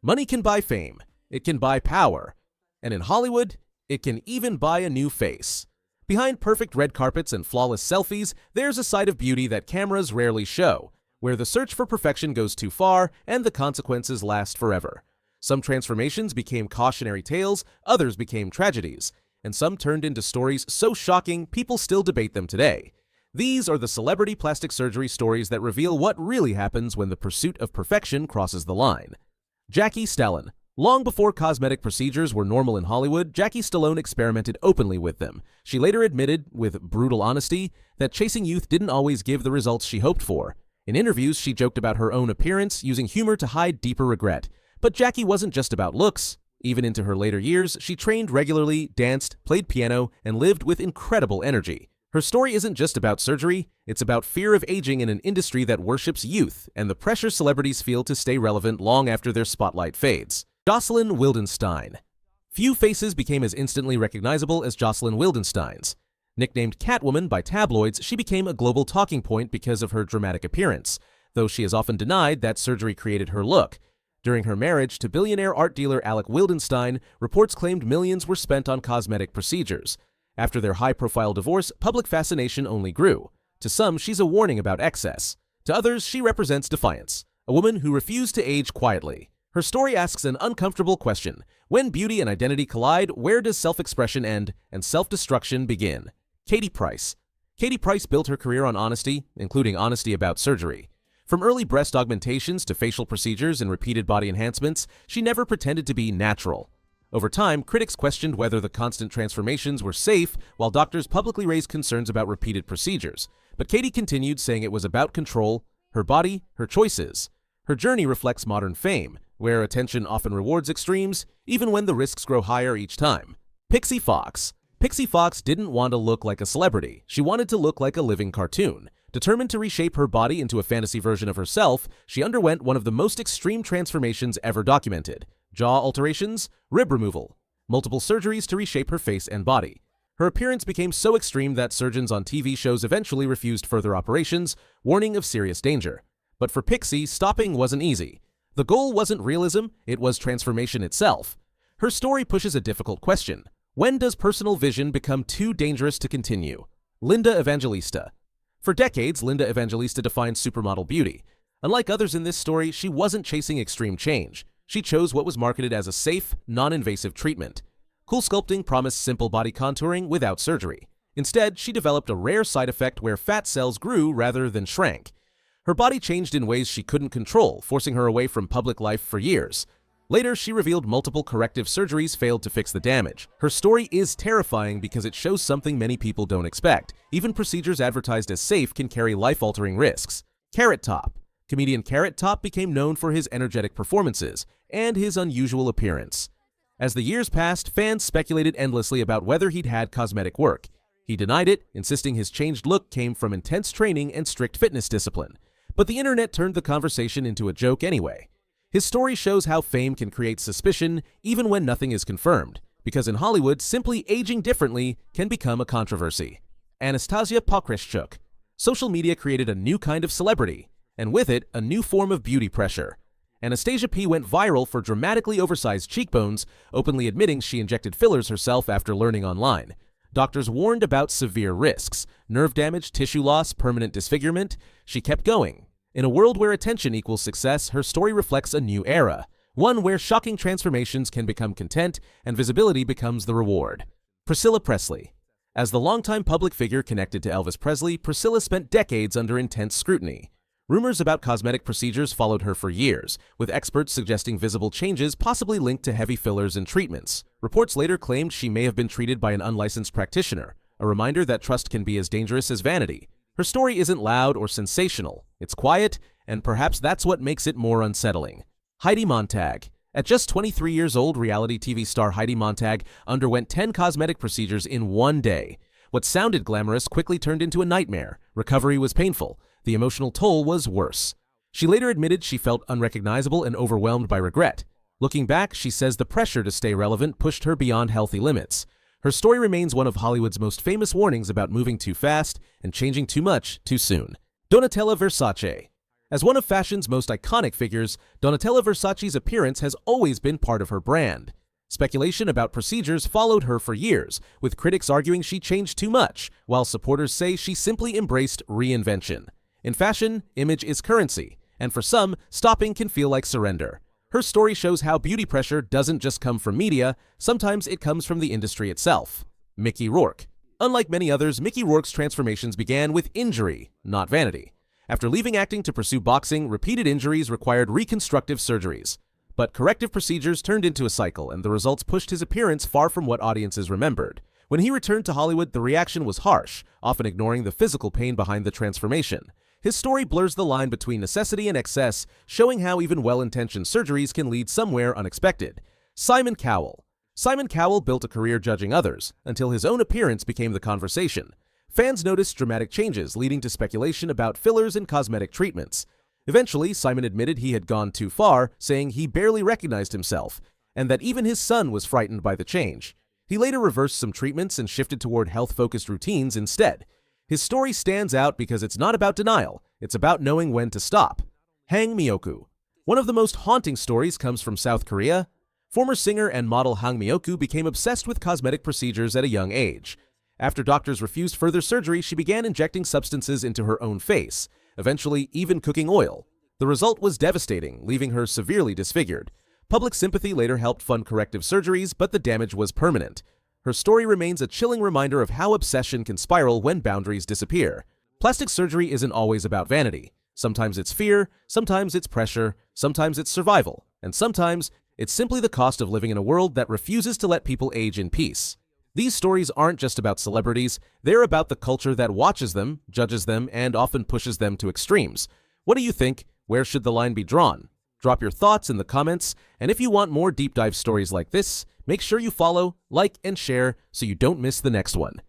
Money can buy fame, it can buy power, and in Hollywood, it can even buy a new face. Behind perfect red carpets and flawless selfies, there's a side of beauty that cameras rarely show, where the search for perfection goes too far and the consequences last forever. Some transformations became cautionary tales, others became tragedies, and some turned into stories so shocking people still debate them today. These are the celebrity plastic surgery stories that reveal what really happens when the pursuit of perfection crosses the line. Jackie Stallone. Long before cosmetic procedures were normal in Hollywood, Jackie Stallone experimented openly with them. She later admitted, with brutal honesty, that chasing youth didn't always give the results she hoped for. In interviews, she joked about her own appearance, using humor to hide deeper regret. But Jackie wasn't just about looks. Even into her later years, she trained regularly, danced, played piano, and lived with incredible energy. Her story isn't just about surgery, it's about fear of aging in an industry that worships youth and the pressure celebrities feel to stay relevant long after their spotlight fades. Jocelyn Wildenstein. Few faces became as instantly recognizable as Jocelyn Wildenstein's. Nicknamed Catwoman by tabloids, she became a global talking point because of her dramatic appearance, though she has often denied that surgery created her look. During her marriage to billionaire art dealer Alec Wildenstein, reports claimed millions were spent on cosmetic procedures. After their high-profile divorce, public fascination only grew. To some, she's a warning about excess. To others, she represents defiance, a woman who refused to age quietly. Her story asks an uncomfortable question. When beauty and identity collide, where does self-expression end and self-destruction begin? Katie Price. Katie Price built her career on honesty, including honesty about surgery. From early breast augmentations to facial procedures and repeated body enhancements, she never pretended to be natural. Over time, critics questioned whether the constant transformations were safe, while doctors publicly raised concerns about repeated procedures. But Katie continued, saying it was about control, her body, her choices. Her journey reflects modern fame, where attention often rewards extremes, even when the risks grow higher each time. Pixie Fox. Pixie Fox didn't want to look like a celebrity. She wanted to look like a living cartoon. Determined to reshape her body into a fantasy version of herself, she underwent one of the most extreme transformations ever documented. Jaw alterations, rib removal, multiple surgeries to reshape her face and body. Her appearance became so extreme that surgeons on TV shows eventually refused further operations, warning of serious danger. But for Pixie, stopping wasn't easy. The goal wasn't realism, it was transformation itself. Her story pushes a difficult question. When does personal vision become too dangerous to continue? Linda Evangelista. For decades, Linda Evangelista defined supermodel beauty. Unlike others in this story, she wasn't chasing extreme change. She chose what was marketed as a safe, non-invasive treatment. Cool Sculpting promised simple body contouring without surgery. Instead, she developed a rare side effect where fat cells grew rather than shrank. Her body changed in ways she couldn't control, forcing her away from public life for years. Later, she revealed multiple corrective surgeries failed to fix the damage. Her story is terrifying because it shows something many people don't expect. Even procedures advertised as safe can carry life-altering risks. Carrot Top. Comedian Carrot Top became known for his energetic performances and his unusual appearance. As the years passed, fans speculated endlessly about whether he'd had cosmetic work. He denied it, insisting his changed look came from intense training and strict fitness discipline. But the internet turned the conversation into a joke anyway. His story shows how fame can create suspicion even when nothing is confirmed, because in Hollywood, simply aging differently can become a controversy. Anastasisa Pokreshchuk. Social media created a new kind of celebrity, and with it, a new form of beauty pressure. Anastasia P went viral for dramatically oversized cheekbones, openly admitting she injected fillers herself after learning online. Doctors warned about severe risks, nerve damage, tissue loss, permanent disfigurement. She kept going. In a world where attention equals success, her story reflects a new era, one where shocking transformations can become content and visibility becomes the reward. Priscilla Presley. As the longtime public figure connected to Elvis Presley, Priscilla spent decades under intense scrutiny. Rumors about cosmetic procedures followed her for years, with experts suggesting visible changes possibly linked to heavy fillers and treatments. Reports later claimed she may have been treated by an unlicensed practitioner, a reminder that trust can be as dangerous as vanity. Her story isn't loud or sensational. It's quiet, and perhaps that's what makes it more unsettling. Heidi Montag. At just 23 years old, reality TV star Heidi Montag underwent 10 cosmetic procedures in one day. What sounded glamorous quickly turned into a nightmare. Recovery was painful. The emotional toll was worse. She later admitted she felt unrecognizable and overwhelmed by regret. Looking back, she says the pressure to stay relevant pushed her beyond healthy limits. Her story remains one of Hollywood's most famous warnings about moving too fast and changing too much too soon. Donatella Versace. As one of fashion's most iconic figures, Donatella Versace's appearance has always been part of her brand. Speculation about procedures followed her for years, with critics arguing she changed too much, while supporters say she simply embraced reinvention. In fashion, image is currency, and for some, stopping can feel like surrender. Her story shows how beauty pressure doesn't just come from media, sometimes it comes from the industry itself. Mickey Rourke. Unlike many others, Mickey Rourke's transformations began with injury, not vanity. After leaving acting to pursue boxing, repeated injuries required reconstructive surgeries. But corrective procedures turned into a cycle, and the results pushed his appearance far from what audiences remembered. When he returned to Hollywood, the reaction was harsh, often ignoring the physical pain behind the transformation. His story blurs the line between necessity and excess, showing how even well-intentioned surgeries can lead somewhere unexpected. Simon Cowell. Simon Cowell built a career judging others, until his own appearance became the conversation. Fans noticed dramatic changes, leading to speculation about fillers and cosmetic treatments. Eventually, Simon admitted he had gone too far, saying he barely recognized himself, and that even his son was frightened by the change. He later reversed some treatments and shifted toward health-focused routines instead. His story stands out because it's not about denial, it's about knowing when to stop. Hang Mioku. One of the most haunting stories comes from South Korea. Former singer and model Hang Mioku became obsessed with cosmetic procedures at a young age. After doctors refused further surgery, she began injecting substances into her own face, eventually even cooking oil. The result was devastating, leaving her severely disfigured. Public sympathy later helped fund corrective surgeries, but the damage was permanent. Her story remains a chilling reminder of how obsession can spiral when boundaries disappear. Plastic surgery isn't always about vanity. Sometimes it's fear, sometimes it's pressure, sometimes it's survival, and sometimes it's simply the cost of living in a world that refuses to let people age in peace. These stories aren't just about celebrities, they're about the culture that watches them, judges them, and often pushes them to extremes. What do you think? Where should the line be drawn? Drop your thoughts in the comments, and if you want more deep dive stories like this, make sure you follow, like, and share so you don't miss the next one.